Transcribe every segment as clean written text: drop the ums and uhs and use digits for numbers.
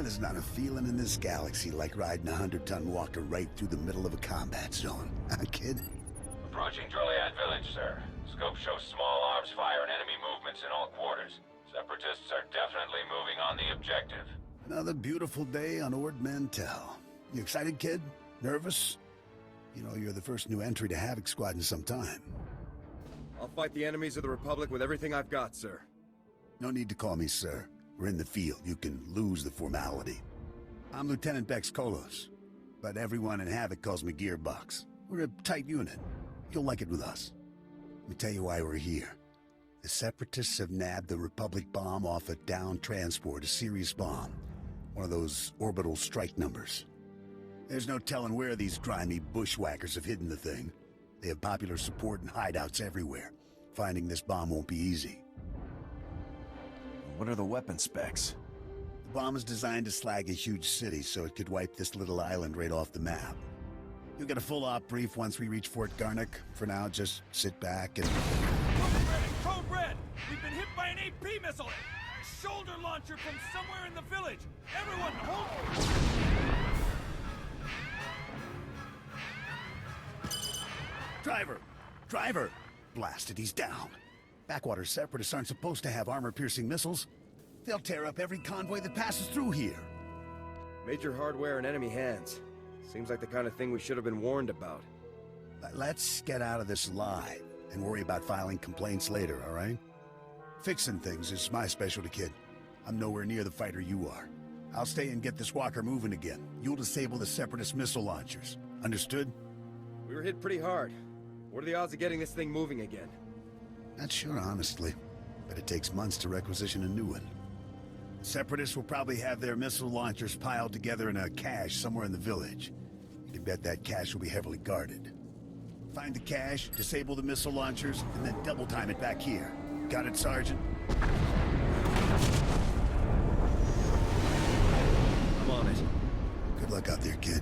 there's not a feeling in this galaxy like riding a 100-ton walker right through the middle of a combat zone. Huh, kid? Approaching Droliad village, sir. Scope shows small arms fire and enemy movements in all quarters. Separatists are definitely moving on the objective. Another beautiful day on Ord Mantell. You excited, kid? Nervous? You know, you're the first new entry to Havok Squad in some time. I'll fight the enemies of the Republic with everything I've got, sir. No need to call me sir. We're in the field. You can lose the formality. I'm Lieutenant Bex Kolos, but everyone in Havok calls me Gearbox. We're a tight unit. You'll like it with us. Let me tell you why we're here. The Separatists have nabbed the Republic bomb off a downed transport, a Sirius bomb. One of those orbital strike numbers. There's no telling where these grimy bushwhackers have hidden the thing. They have popular support and hideouts everywhere. Finding this bomb won't be easy. What are the weapon specs? The bomb is designed to slag a huge city, so it could wipe this little island right off the map. You'll get a full op brief once we reach Fort Garnick. For now, just sit back and... Code Red! We've been hit by an AP missile! A shoulder launcher from somewhere in the village! Everyone, hold! Driver! Blasted, he's down. Backwater Separatists aren't supposed to have armor-piercing missiles. They'll tear up every convoy that passes through here. Major hardware in enemy hands. Seems like the kind of thing we should have been warned about. Let's get out of this live and worry about filing complaints later, all right? Fixing things is my specialty, kid. I'm nowhere near the fighter you are. I'll stay and get this walker moving again. You'll disable the Separatist missile launchers. Understood? We were hit pretty hard. What are the odds of getting this thing moving again? Not sure, honestly. But it takes months to requisition a new one. Separatists will probably have their missile launchers piled together in a cache somewhere in the village. You can bet that cache will be heavily guarded. Find the cache, disable the missile launchers, and then double time it back here. Got it, Sergeant? I'm on it. Good luck out there, kid.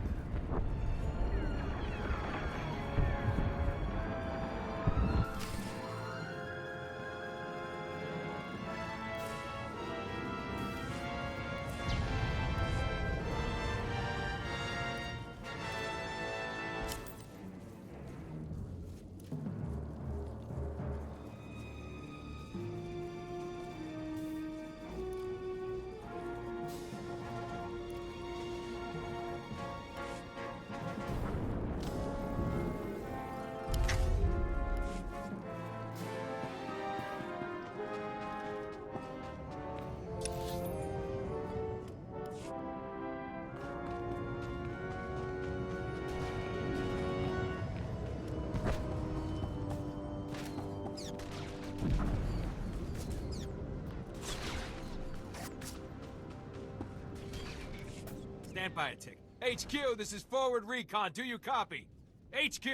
Stand by a tick. HQ, this is forward recon. Do you copy? HQ!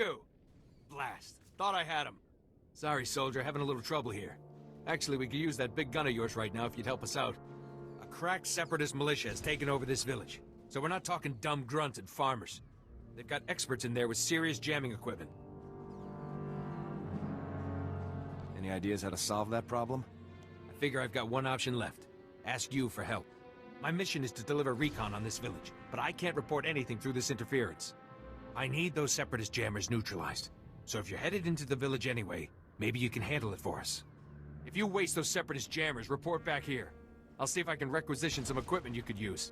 Blast. Thought I had him. Sorry, soldier. Having a little trouble here. Actually, we could use that big gun of yours right now if you'd help us out. A cracked Separatist militia has taken over this village. So we're not talking dumb grunts and farmers. They've got experts in there with serious jamming equipment. Any ideas how to solve that problem? I figure I've got one option left. Ask you for help. My mission is to deliver recon on this village, but I can't report anything through this interference. I need those Separatist jammers neutralized. So if you're headed into the village anyway, maybe you can handle it for us. If you waste those Separatist jammers, report back here. I'll see if I can requisition some equipment you could use.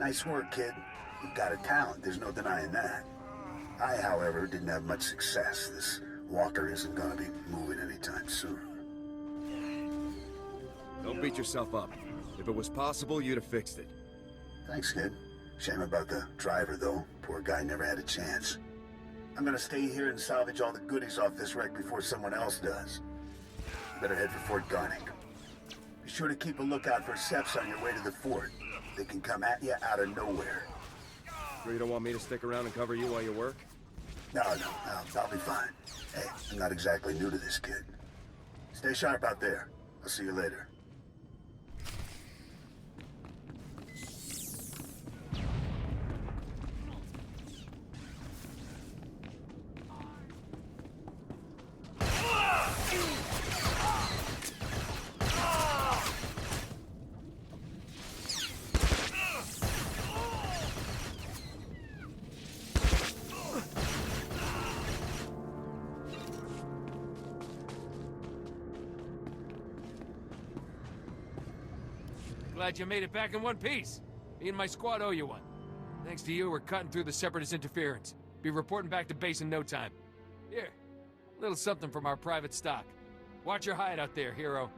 Nice work, kid. You've got a talent, there's no denying that. I, however, didn't have much success. This walker isn't gonna be moving anytime soon. Don't beat yourself up. If it was possible, you'd have fixed it. Thanks, kid. Shame about the driver, though. Poor guy never had a chance. I'm gonna stay here and salvage all the goodies off this wreck before someone else does. Better head for Fort Garnick. Be sure to keep a lookout for Seps on your way to the fort. They can come at you out of nowhere. Sure you don't want me to stick around and cover you while you work? No, I'll be fine. Hey, I'm not exactly new to this, kid. Stay sharp out there. I'll see you later. Glad you made it back in one piece. Me and my squad owe you one. Thanks to you, we're cutting through the Separatist interference. Be reporting back to base in no time. Here, a little something from our private stock. Watch your hide out there, hero.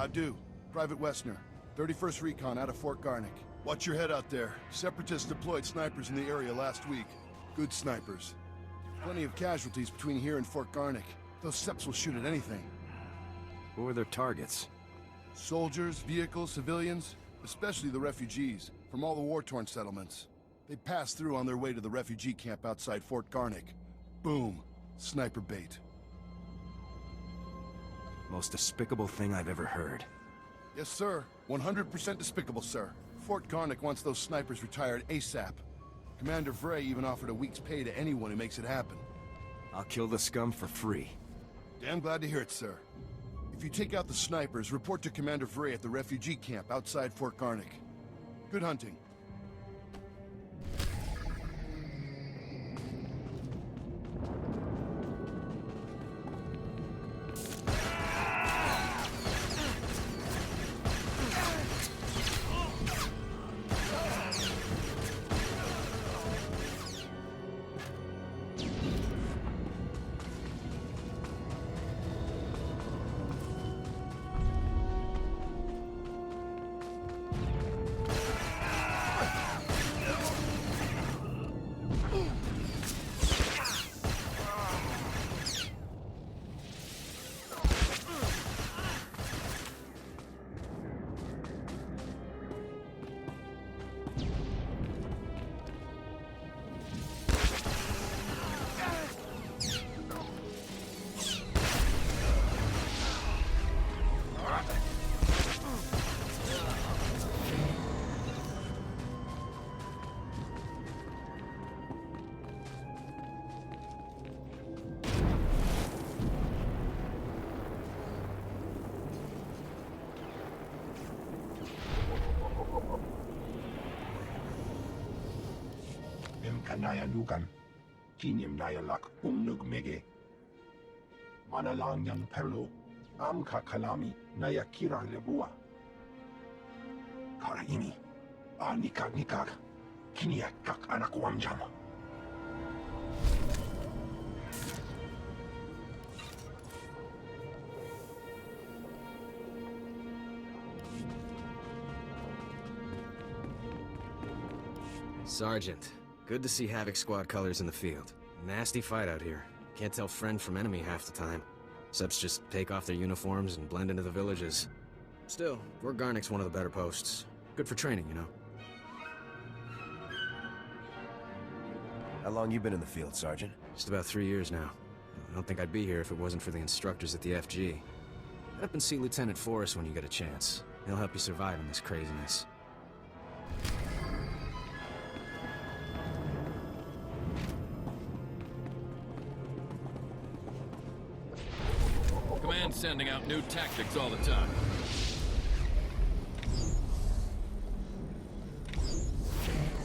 I do. Private Westner, 31st Recon out of Fort Garnick. Watch your head out there. Separatists deployed snipers in the area last week. Good snipers. Plenty of casualties between here and Fort Garnick. Those Seps will shoot at anything. Who were their targets? Soldiers, vehicles, civilians, especially the refugees from all the war-torn settlements. They passed through on their way to the refugee camp outside Fort Garnick. Boom. Sniper bait. Most despicable thing I've ever heard. Yes, sir. 100% despicable, sir. Fort Garnick wants those snipers retired ASAP. Commander Vray even offered a week's pay to anyone who makes it happen. I'll kill the scum for free. Damn glad to hear it, sir. If you take out the snipers, report to Commander Vray at the refugee camp outside Fort Garnick. Good hunting. Naya Lugan, Kinim Naya Lak, Umnug Mege, Manalang Yan Perlo, Amka Kalami, Naya Kira Lebua, Karaimi, Nikak Nikak, Kiniak Kak Anakwamjam. Sergeant, good to see Havok Squad colors in the field. Nasty fight out here. Can't tell friend from enemy half the time. Seps just take off their uniforms and blend into the villages. Still, Fort Garnick's one of the better posts. Good for training, you know. How long you been in the field, Sergeant? Just about 3 years now. I don't think I'd be here if it wasn't for the instructors at the FG. Get up and see Lieutenant Forrest when you get a chance. He'll help you survive in this craziness. Command, sending out new tactics all the time.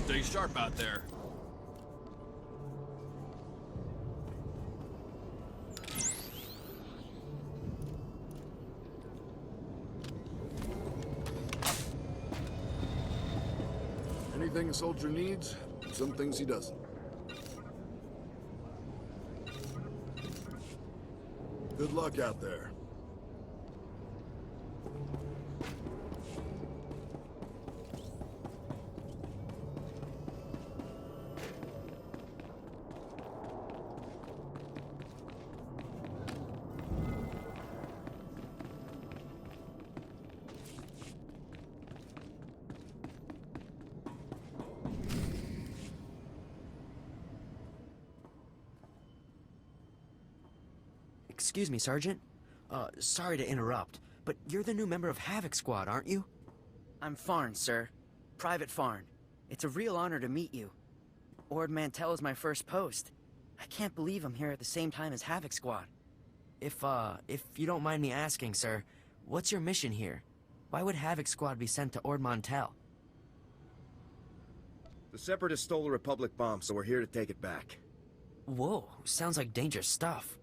Stay sharp out there. Anything a soldier needs, some things he doesn't. Good luck out there. Excuse me, Sergeant. Sorry to interrupt, but you're the new member of Havok Squad, aren't you? I'm Farn, sir. Private Farn. It's a real honor to meet you. Ord Mantell is my first post. I can't believe I'm here at the same time as Havok Squad. If you don't mind me asking, sir, what's your mission here? Why would Havok Squad be sent to Ord Mantell? The Separatists stole a Republic bomb, so we're here to take it back. Whoa, sounds like dangerous stuff.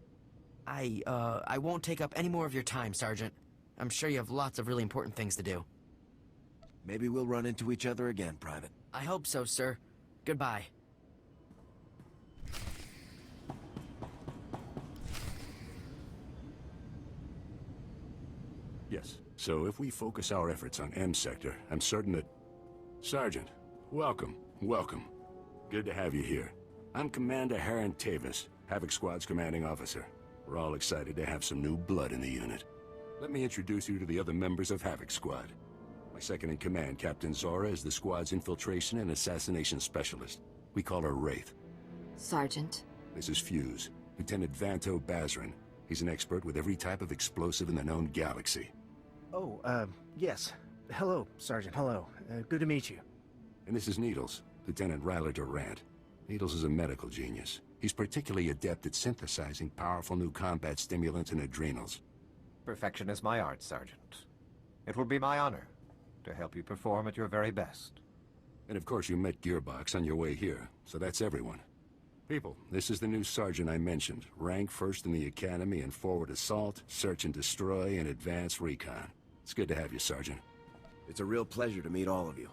I won't take up any more of your time, Sergeant. I'm sure you have lots of really important things to do. Maybe we'll run into each other again, Private. I hope so, sir. Goodbye. Yes. So if we focus our efforts on M Sector, I'm certain that... Sergeant, welcome. Welcome. Good to have you here. I'm Commander Haran Tavis, Havok Squad's commanding officer. We're all excited to have some new blood in the unit. Let me introduce you to the other members of Havok Squad. My second-in-command, Captain Zora, is the squad's infiltration and assassination specialist. We call her Wraith. Sergeant. This is Fuse, Lieutenant Vanto Bazrin. He's an expert with every type of explosive in the known galaxy. Oh, yes. Hello, Sergeant, hello. Good to meet you. And this is Needles, Lieutenant Ryler Durant. Needles is a medical genius. He's particularly adept at synthesizing powerful new combat stimulants and adrenals. Perfection is my art, Sergeant. It will be my honor to help you perform at your very best. And of course you met Gearbox on your way here, so that's everyone. People, this is the new sergeant I mentioned. Rank first in the Academy in forward assault, search and destroy, and advanced recon. It's good to have you, Sergeant. It's a real pleasure to meet all of you.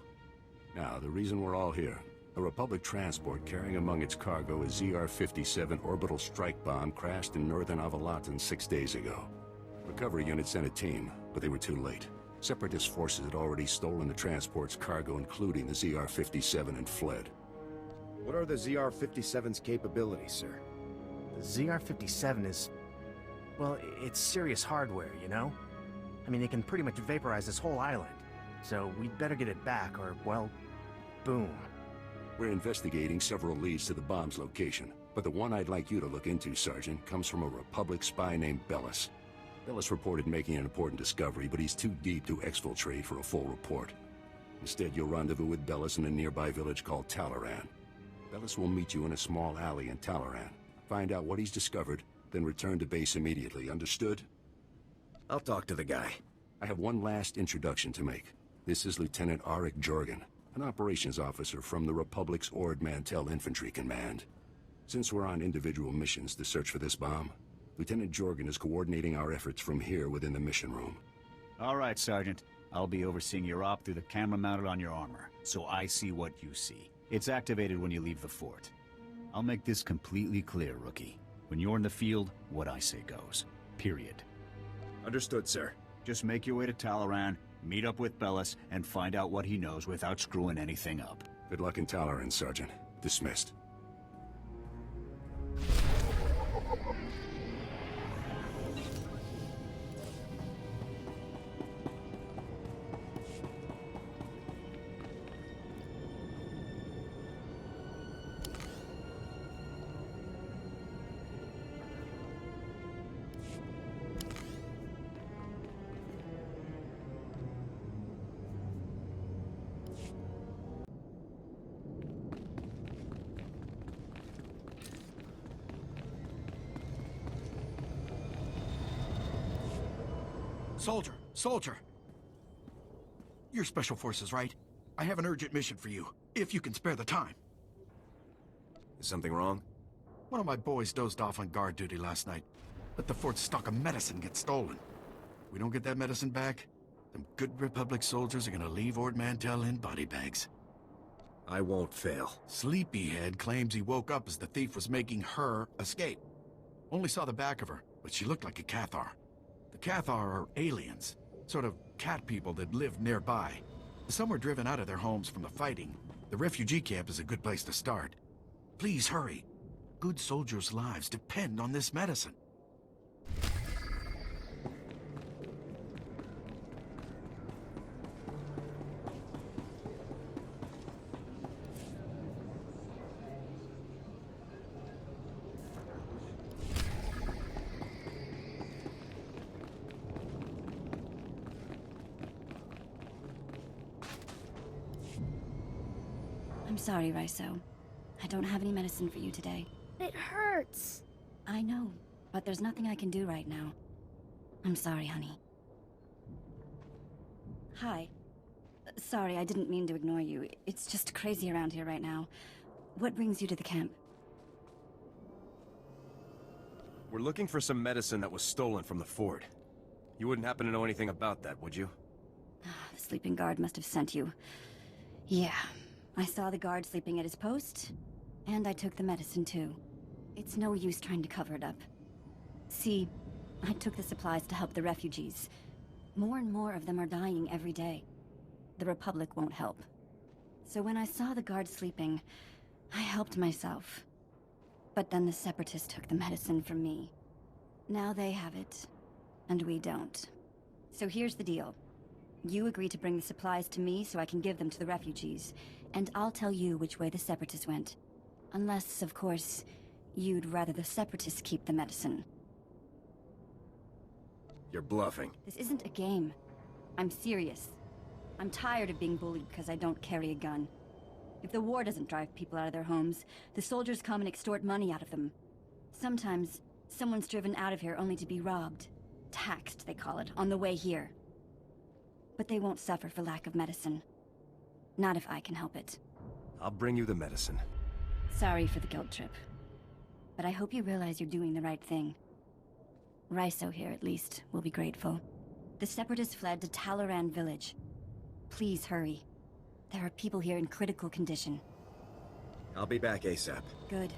Now, the reason we're all here. A Republic transport carrying among its cargo a ZR-57 orbital strike bomb crashed in northern Avalatan 6 days ago. Recovery unit sent a team, but they were too late. Separatist forces had already stolen the transport's cargo, including the ZR-57, and fled. What are the ZR-57's capabilities, sir? The ZR-57 is... well, it's serious hardware, you know? I mean, it can pretty much vaporize this whole island. So we'd better get it back, or, well, boom. We're investigating several leads to the bomb's location, but the one I'd like you to look into, Sergeant, comes from a Republic spy named Bellus. Bellus reported making an important discovery, but he's too deep to exfiltrate for a full report. Instead, you'll rendezvous with Bellus in a nearby village called Talaran. Bellus will meet you in a small alley in Talaran. Find out what he's discovered, then return to base immediately. Understood? I'll talk to the guy. I have one last introduction to make. This is Lieutenant Arik Jorgen, an operations officer from the Republic's Ord Mantell Infantry Command. Since we're on individual missions to search for this bomb, Lieutenant Jorgen is coordinating our efforts from here within the mission room. All right, Sergeant. I'll be overseeing your op through the camera mounted on your armor, so I see what you see. It's activated when you leave the fort. I'll make this completely clear, Rookie. When you're in the field, what I say goes. Period. Understood, sir. Just make your way to Talaran, meet up with Bellus, and find out what he knows without screwing anything up. Good luck in Talaran, Sergeant. Dismissed. Soldier! You're Special Forces, right? I have an urgent mission for you, if you can spare the time. Is something wrong? One of my boys dozed off on guard duty last night. Let the fort's stock of medicine get stolen. We don't get that medicine back, them good Republic soldiers are gonna leave Ord Mantell in body bags. I won't fail. Sleepyhead claims he woke up as the thief was making her escape. Only saw the back of her, but she looked like a Cathar. The Cathar are aliens, sort of cat people that live nearby. Some were driven out of their homes from the fighting. The refugee camp is a good place to start. Please hurry. Good soldiers' lives depend on this medicine. I'm sorry, Raiso. I don't have any medicine for you today. It hurts. I know, but there's nothing I can do right now. I'm sorry, honey. Hi. Sorry, I didn't mean to ignore you. It's just crazy around here right now. What brings you to the camp? We're looking for some medicine that was stolen from the fort. You wouldn't happen to know anything about that, would you? The sleeping guard must have sent you. Yeah. I saw the guard sleeping at his post, and I took the medicine too. It's no use trying to cover it up. See, I took the supplies to help the refugees. More and more of them are dying every day. The Republic won't help. So when I saw the guard sleeping, I helped myself. But then the Separatists took the medicine from me. Now they have it, and we don't. So here's the deal. You agree to bring the supplies to me so I can give them to the refugees, and I'll tell you which way the Separatists went. Unless, of course, you'd rather the Separatists keep the medicine. You're bluffing. This isn't a game. I'm serious. I'm tired of being bullied because I don't carry a gun. If the war doesn't drive people out of their homes, the soldiers come and extort money out of them. Sometimes, someone's driven out of here only to be robbed. Taxed, they call it, on the way here. But they won't suffer for lack of medicine. Not if I can help it. I'll bring you the medicine. Sorry for the guilt trip. But I hope you realize you're doing the right thing. Raiso here, at least, will be grateful. The Separatists fled to Talaran village. Please hurry. There are people here in critical condition. I'll be back ASAP. Good.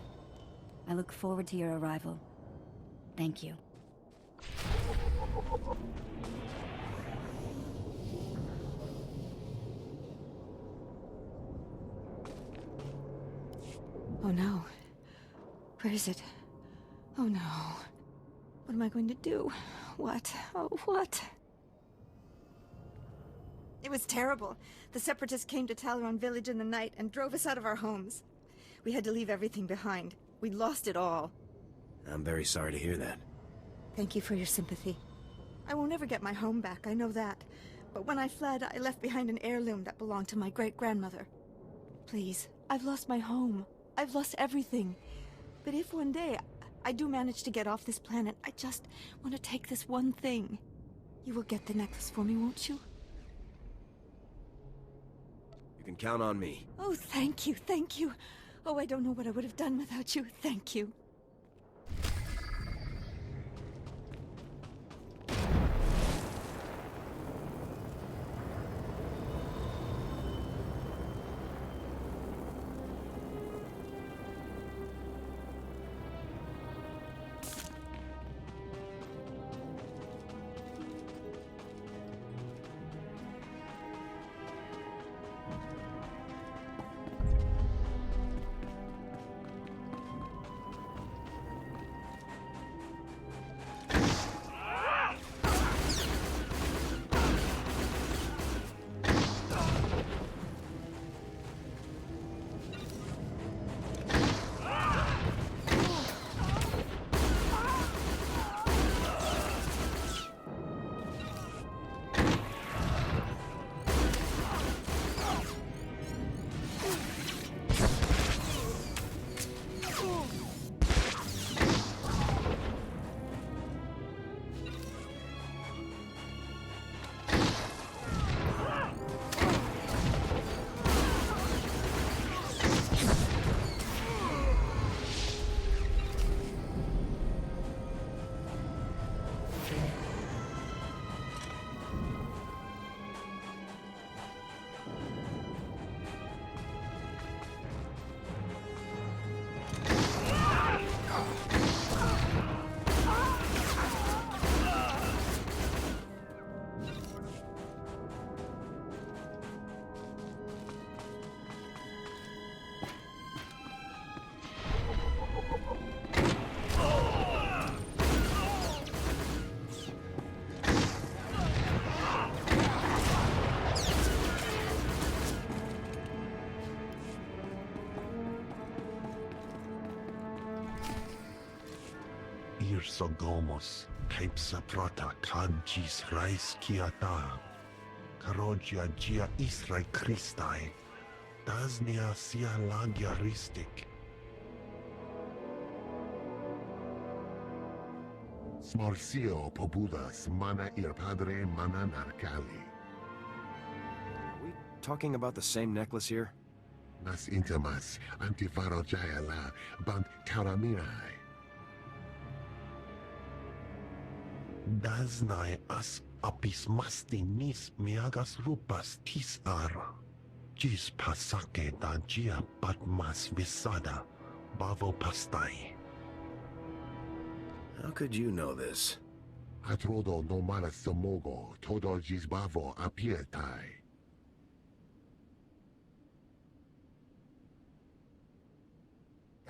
I look forward to your arrival. Thank you. Oh no. Where is it? Oh no. What am I going to do? What? Oh, what? It was terrible. The Separatists came to Talaran village in the night and drove us out of our homes. We had to leave everything behind. We'd lost it all. I'm very sorry to hear that. Thank you for your sympathy. I will never get my home back, I know that. But when I fled, I left behind an heirloom that belonged to my great-grandmother. Please, I've lost my home. I've lost everything. But if one day I do manage to get off this planet, I just want to take this one thing. You will get the necklace for me, won't you? You can count on me. Oh, thank you, thank you. Oh, I don't know what I would have done without you. Thank you. Irsogomos, Kaipsaprata Kagis Rais Kiata, Karogia Gia Israel Christai, Dasnia Sia Lagiaristic. Smarcio Popudas Mana Ir Padre Mana Narcali. Are we talking about the same necklace here? Nas Intimas, Antivaro Jayala, Bant Karaminai. Daznai as apis mastinis miagas rupas tis ara. Gis pasake da gia patmas visada, bavo pastai. How could you know this? Atrodo no manas somogo, todo gis bavo apietai.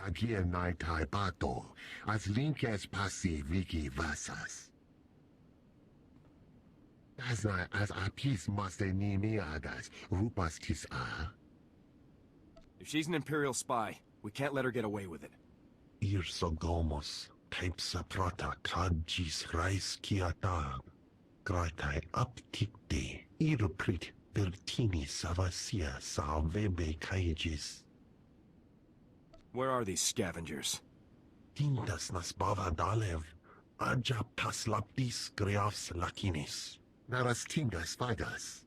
Agia naitai pato, as linkes passi viki vasas. Dasnai as apis maste ni miagas, rupas tis a. If she's an Imperial spy, we can't let her get away with it. Irsogomos, Kaipsaprata Kagis Rais Kiatag, Gratai Aptikte, Irprit Bertini Savasia Salvebe Kaigis. Where are these scavengers? Tintas nas bavadalev, Aja paslaptis greafs lakinis, Naras tingas fagas.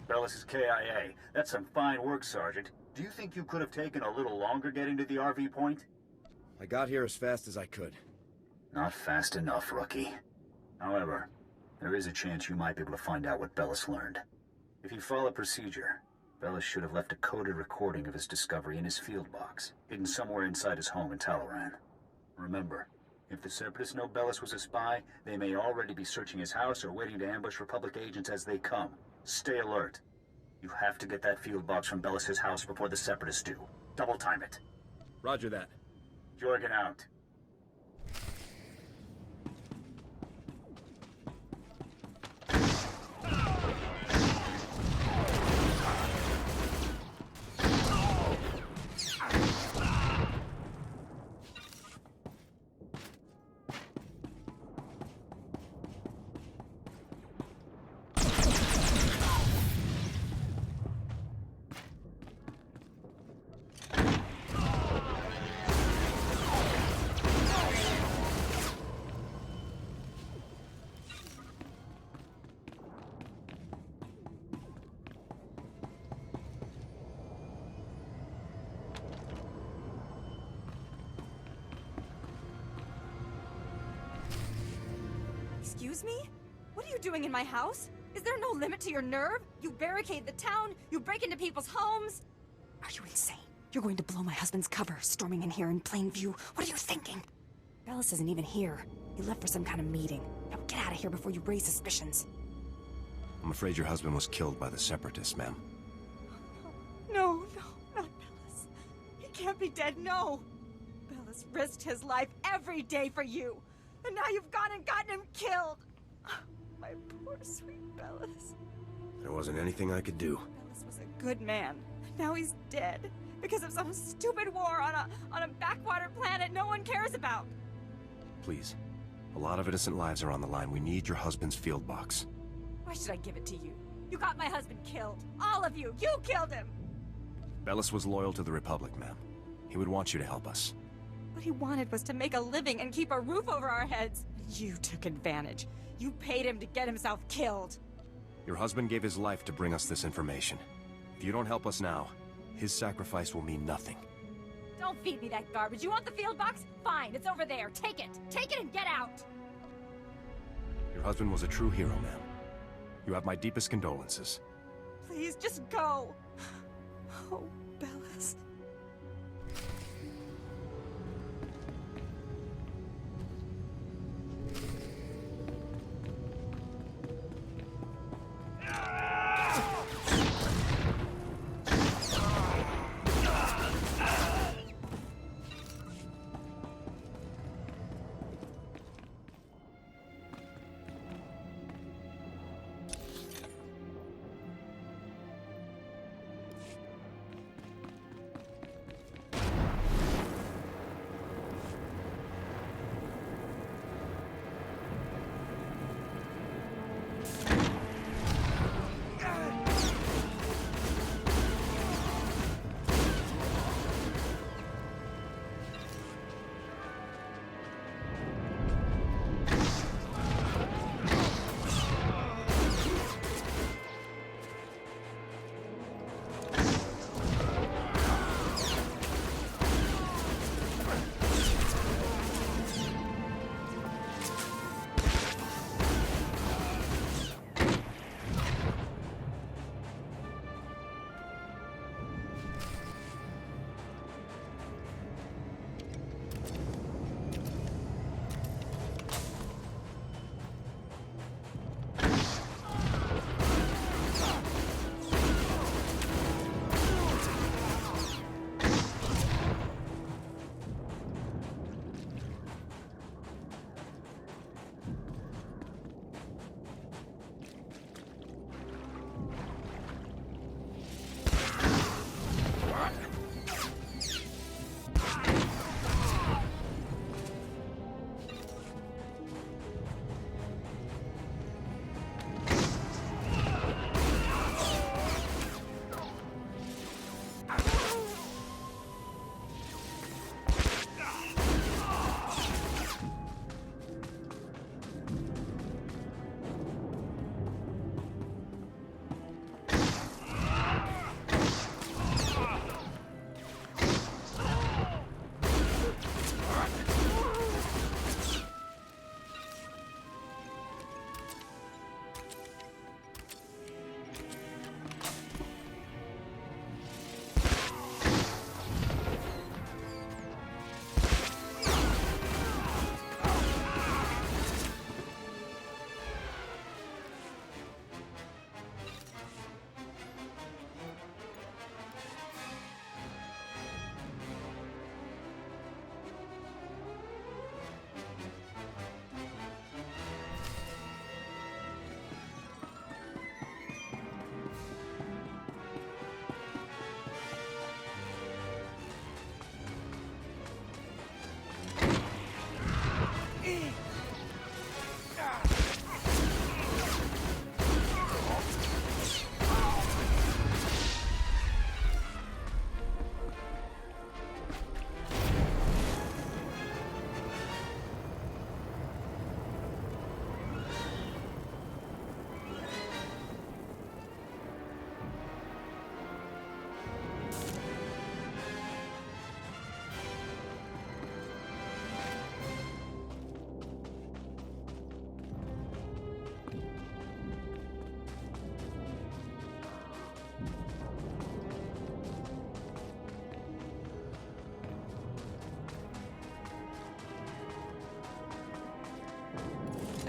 Bellus is KIA. That's some fine work, Sergeant. Do you think you could have taken a little longer getting to the RV point? I got here as fast as I could. Not fast enough, rookie. However, there is a chance you might be able to find out what Bellus learned. If you follow procedure, Bellus should have left a coded recording of his discovery in his field box, hidden somewhere inside his home in Talaran. Remember, if the Separatists know Bellus was a spy, they may already be searching his house or waiting to ambush Republic agents as they come. Stay alert. You have to get that field box from Bellus's house before the Separatists do. Double time it. Roger that. Jorgen out. Excuse me? What are you doing in my house? Is there no limit to your nerve? You barricade the town, you break into people's homes. Are you insane? You're going to blow my husband's cover, storming in here in plain view. What are you thinking? Bellus isn't even here. He left for some kind of meeting. Now get out of here before you raise suspicions. I'm afraid your husband was killed by the Separatists, ma'am. No, not Bellus. He can't be dead, no. Bellus risked his life every day for you. And now you've gone and gotten him killed! My poor, sweet Bellus. There wasn't anything I could do. Bellus was a good man. Now he's dead. Because of some stupid war on a backwater planet no one cares about. Please. A lot of innocent lives are on the line. We need your husband's field box. Why should I give it to you? You got my husband killed. All of you! You killed him! Bellus was loyal to the Republic, ma'am. He would want you to help us. What he wanted was to make a living and keep a roof over our heads. You took advantage. You paid him to get himself killed. Your husband gave his life to bring us this information. If you don't help us now, his sacrifice will mean nothing. Don't feed me that garbage. You want the field box? Fine, it's over there. Take it. Take it and get out. Your husband was a true hero, ma'am. You have my deepest condolences. Please, just go. Oh, Bellus.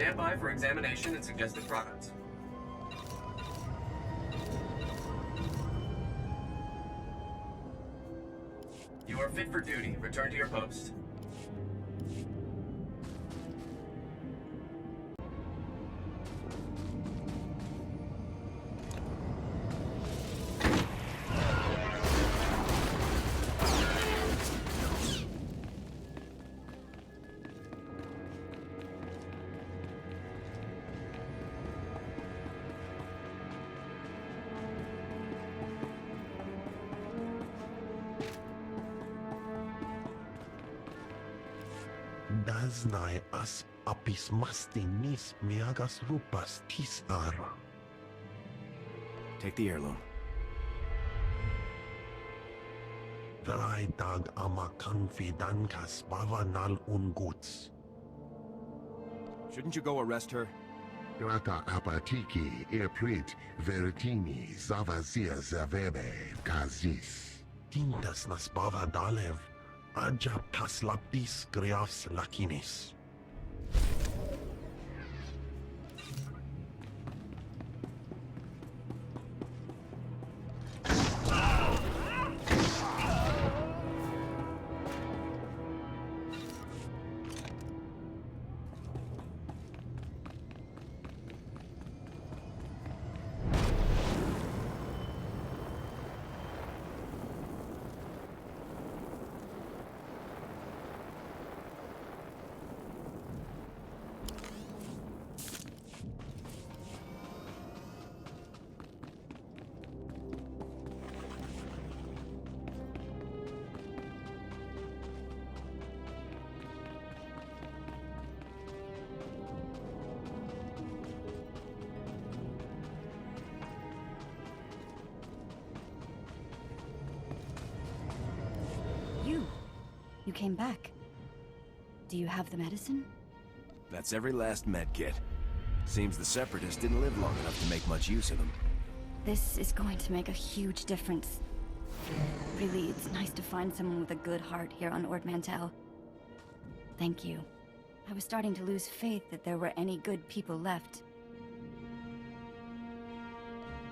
Stand by for examination and suggested products. You are fit for duty. Return to your post. Daznai as apis mastinis miagas rupas tisar. Take the heirloom. Freitag ama confidankas bavanal unguts. Shouldn't you go arrest her? Grata apatiki eprit vertini zavazia zavebe kazis. Tintas nas bavadalev. Aja paslaptis griafs lakinis. You came back. Do you have the medicine? That's every last med kit. Seems the Separatists didn't live long enough to make much use of them. This is going to make a huge difference. Really, it's nice to find someone with a good heart here on Ord Mantell. Thank you. I was starting to lose faith that there were any good people left.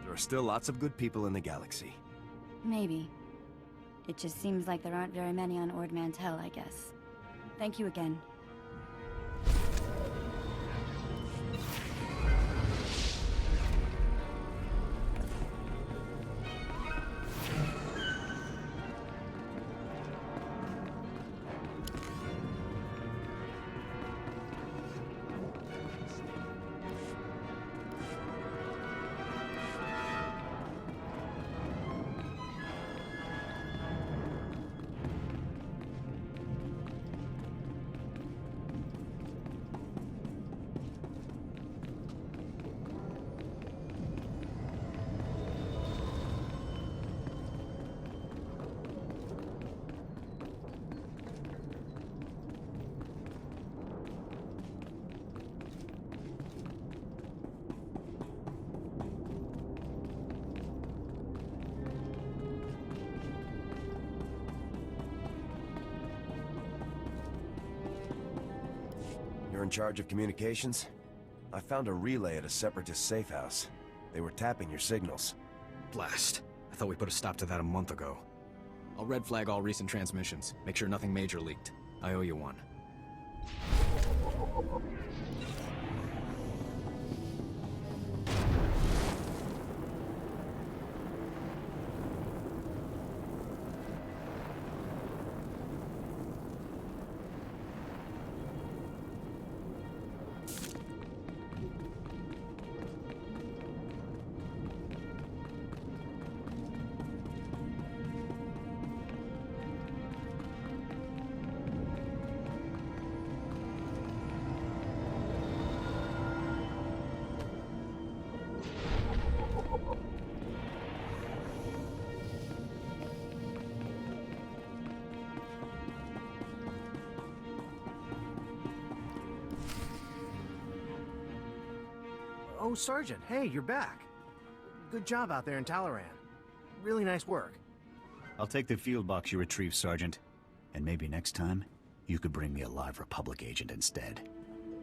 There are still lots of good people in the galaxy. Maybe. It just seems like there aren't very many on Ord Mantell, I guess. Thank you again. You're in charge of communications? I found a relay at a Separatist safe house. They were tapping your signals. Blast. I thought we put a stop to that a month ago. I'll red flag all recent transmissions. Make sure nothing major leaked. I owe you one. Oh, Sergeant, hey, you're back. Good job out there in Talaran. Really nice work. I'll take the field box you retrieved, Sergeant. And maybe next time, you could bring me a live Republic agent instead.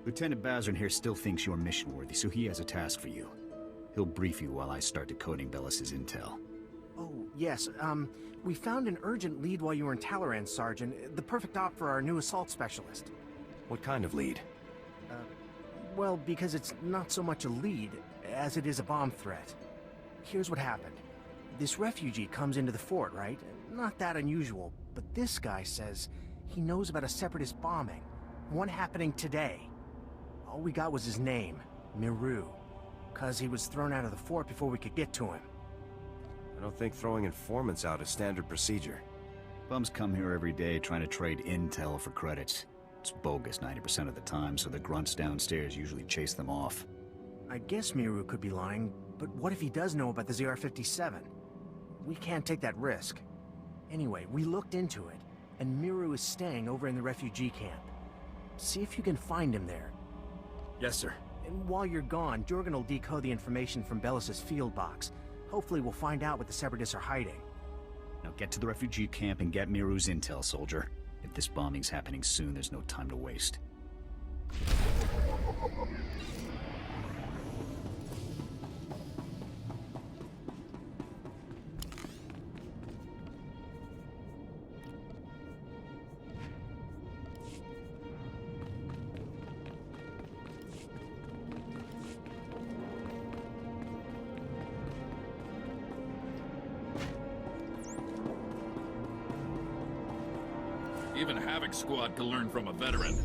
Lieutenant Bazrin here still thinks you're mission-worthy, so he has a task for you. He'll brief you while I start decoding Bellus's intel. Oh, yes, we found an urgent lead while you were in Talaran, Sergeant. The perfect op for our new assault specialist. What kind of lead? Well, because it's not so much a lead as it is a bomb threat. Here's what happened. This refugee comes into the fort, right? Not that unusual, but this guy says he knows about a separatist bombing. One happening today. All we got was his name, Miru. 'Cause he was thrown out of the fort before we could get to him. I don't think throwing informants out is standard procedure. Bums come here every day trying to trade intel for credits. It's bogus 90% of the time, so the grunts downstairs usually chase them off. I guess Miru could be lying, but what if he does know about the ZR-57? We can't take that risk. Anyway, we looked into it, and Miru is staying over in the refugee camp. See if you can find him there. Yes, sir. And while you're gone, Jorgen will decode the information from Bellus's field box. Hopefully we'll find out what the Separatists are hiding. Now get to the refugee camp and get Miru's intel, soldier. If this bombing's happening soon, there's no time to waste. Even Havok Squad can learn from a veteran.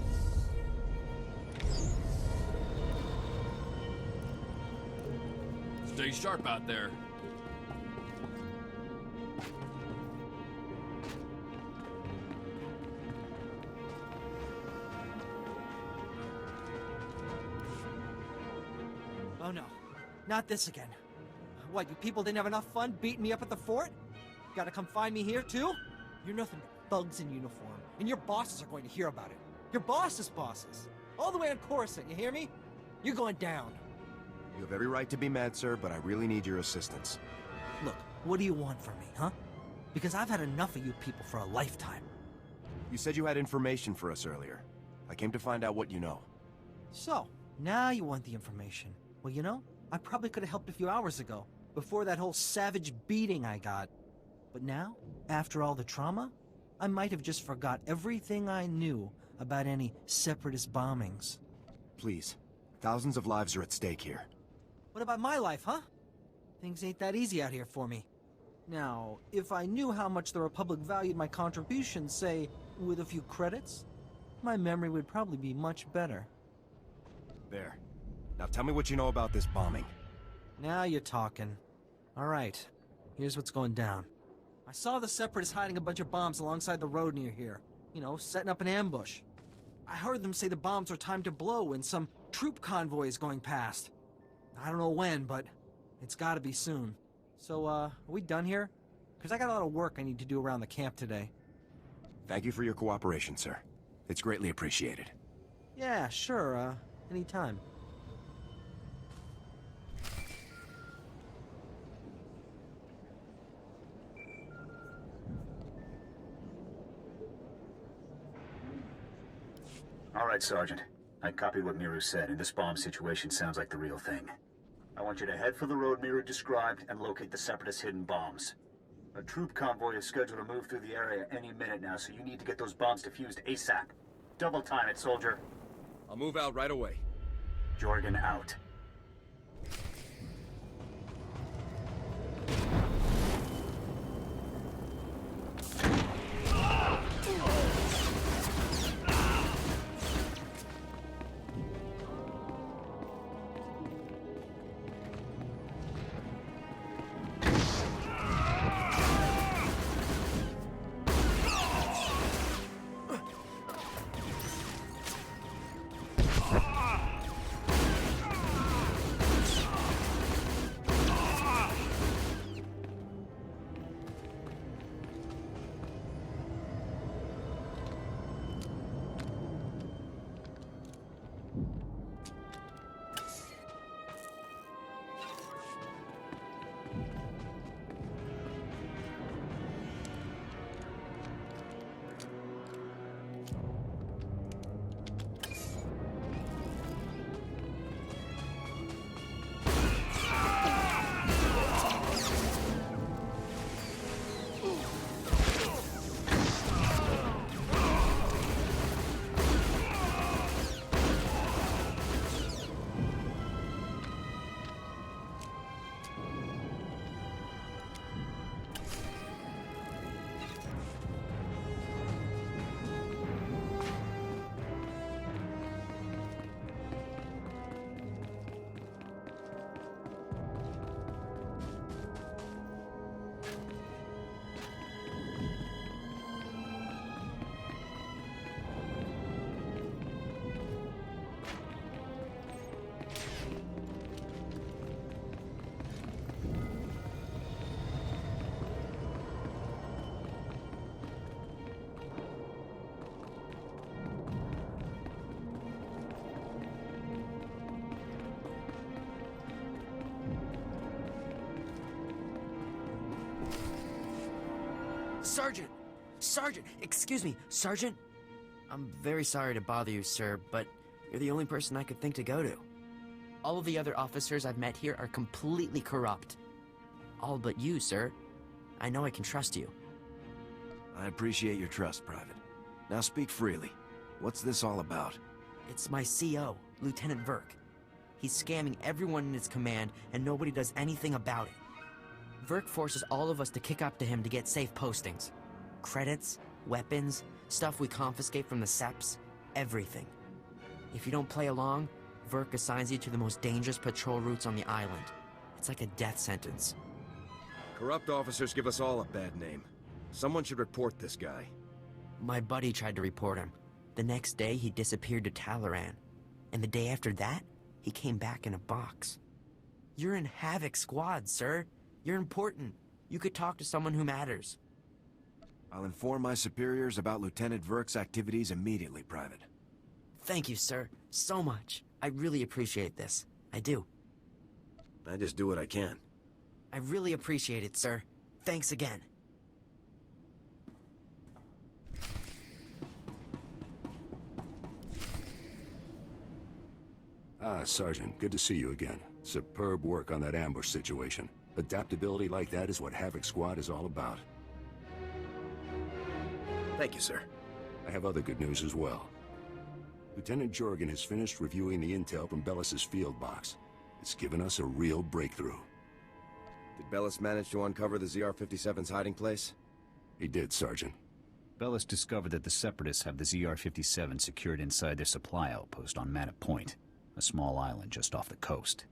Stay sharp out there. Oh no, not this again. What, you people didn't have enough fun beating me up at the fort? Gotta come find me here too? You're nothing but thugs in uniform, and your bosses are going to hear about it. Your boss's bosses. All the way on Coruscant, you hear me? You're going down. You have every right to be mad, sir, but I really need your assistance. Look, what do you want from me, huh? Because I've had enough of you people for a lifetime. You said you had information for us earlier. I came to find out what you know. So, now you want the information. Well, you know, I probably could have helped a few hours ago, before that whole savage beating I got. But now, after all the trauma, I might have just forgot everything I knew about any separatist bombings. Please. Thousands of lives are at stake here. What about my life, huh? Things ain't that easy out here for me. Now, if I knew how much the Republic valued my contributions, say, with a few credits, my memory would probably be much better. There. Now tell me what you know about this bombing. Now you're talking. All right, here's what's going down. I saw the Separatists hiding a bunch of bombs alongside the road near here. You know, setting up an ambush. I heard them say the bombs are timed to blow when some troop convoy is going past. I don't know when, but it's gotta be soon. So, are we done here? Because I got a lot of work I need to do around the camp today. Thank you for your cooperation, sir. It's greatly appreciated. Yeah, sure, anytime. All right, Sergeant. I copied what Miru said, and this bomb situation sounds like the real thing. I want you to head for the road Miru described and locate the Separatist hidden bombs. A troop convoy is scheduled to move through the area any minute now, so you need to get those bombs defused ASAP. Double time it, soldier. I'll move out right away. Jorgen out. Sergeant! Sergeant! Excuse me, Sergeant? I'm very sorry to bother you, sir, but you're the only person I could think to go to. All of the other officers I've met here are completely corrupt. All but you, sir. I know I can trust you. I appreciate your trust, Private. Now speak freely. What's this all about? It's my CO, Lieutenant Verk. He's scamming everyone in his command, and nobody does anything about it. Verk forces all of us to kick up to him to get safe postings. Credits, weapons, stuff we confiscate from the SEPs, everything. If you don't play along, Verk assigns you to the most dangerous patrol routes on the island. It's like a death sentence. Corrupt officers give us all a bad name. Someone should report this guy. My buddy tried to report him. The next day, he disappeared to Talaran. And the day after that, he came back in a box. You're in Havok Squad, sir. You're important. You could talk to someone who matters. I'll inform my superiors about Lieutenant Verk's activities immediately, Private. Thank you, sir. So much. I really appreciate this. I do. I just do what I can. I really appreciate it, sir. Thanks again. Ah, Sergeant, good to see you again. Superb work on that ambush situation. Adaptability like that is what Havok Squad is all about. Thank you, sir. I have other good news as well. Lieutenant Jorgen has finished reviewing the intel from Bellus's field box. It's given us a real breakthrough. Did Bellus manage to uncover the ZR-57's hiding place? He did, Sergeant. Bellus discovered that the Separatists have the ZR-57 secured inside their supply outpost on Mana Point, a small island just off the coast.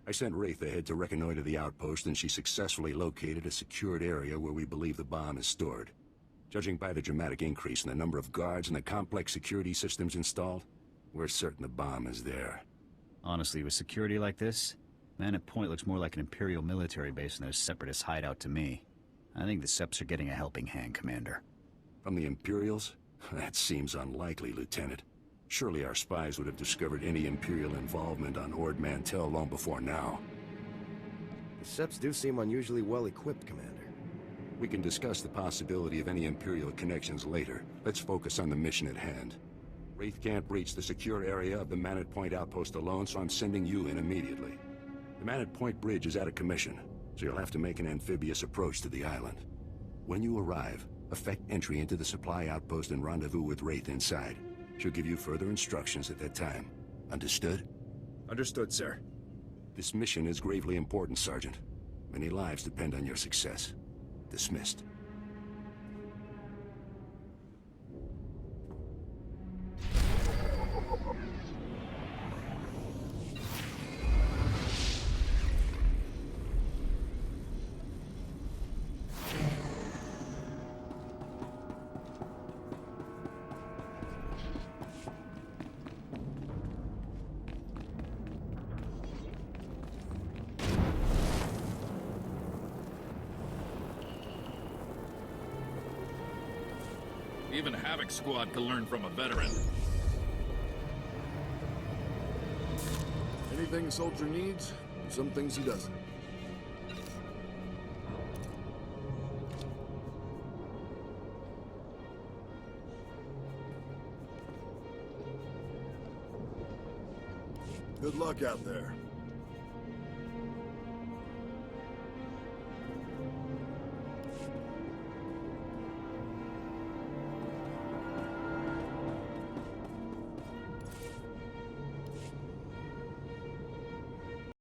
I sent Wraith ahead to reconnoiter the outpost, and she successfully located a secured area where we believe the bomb is stored. Judging by the dramatic increase in the number of guards and the complex security systems installed, we're certain the bomb is there. Honestly, with security like this, Mana Point looks more like an Imperial military base than a Separatist hideout to me. I think the Seps are getting a helping hand, Commander. From the Imperials? That seems unlikely, Lieutenant. Surely our spies would have discovered any Imperial involvement on Ord Mantell long before now. The Seps do seem unusually well-equipped, Commander. We can discuss the possibility of any Imperial connections later. Let's focus on the mission at hand. Wraith can't breach the secure area of the Mana Point outpost alone, so I'm sending you in immediately. The Mana Point bridge is out of commission, so you'll have to make an amphibious approach to the island. When you arrive, effect entry into the supply outpost and rendezvous with Wraith inside. She'll give you further instructions at that time. Understood? Understood, sir. This mission is gravely important, Sergeant. Many lives depend on your success. Dismissed. Even Havok Squad can learn from a veteran. Anything a soldier needs, some things he doesn't. Good luck out there.